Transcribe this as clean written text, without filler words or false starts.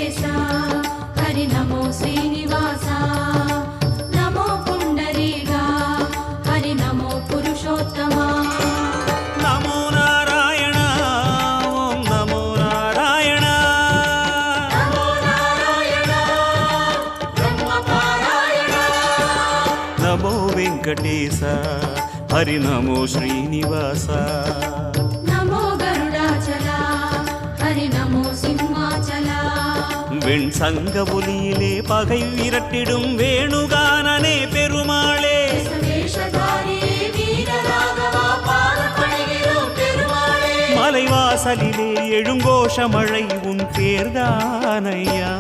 वेङ्कटेशा हरि नमो श्रीनिवासा नमो पुण्डरीका हरि नमो पुरुषोत्तमा नमो नारायण ॐ नमो नारायण नमो नारायण ब्रह्मपारायण नमो वेङ्कटेश हरि नमो श्रीनिवासा नमो गरुडाचला हरि नमो सिंहाचला வெண் சங்க ஒலியிலே பகை விரட்டிடும் வேணுகானனே பெருமாளே மலைவாசலிலே எழுங்கோஷ மழை உன் தேர்தானையா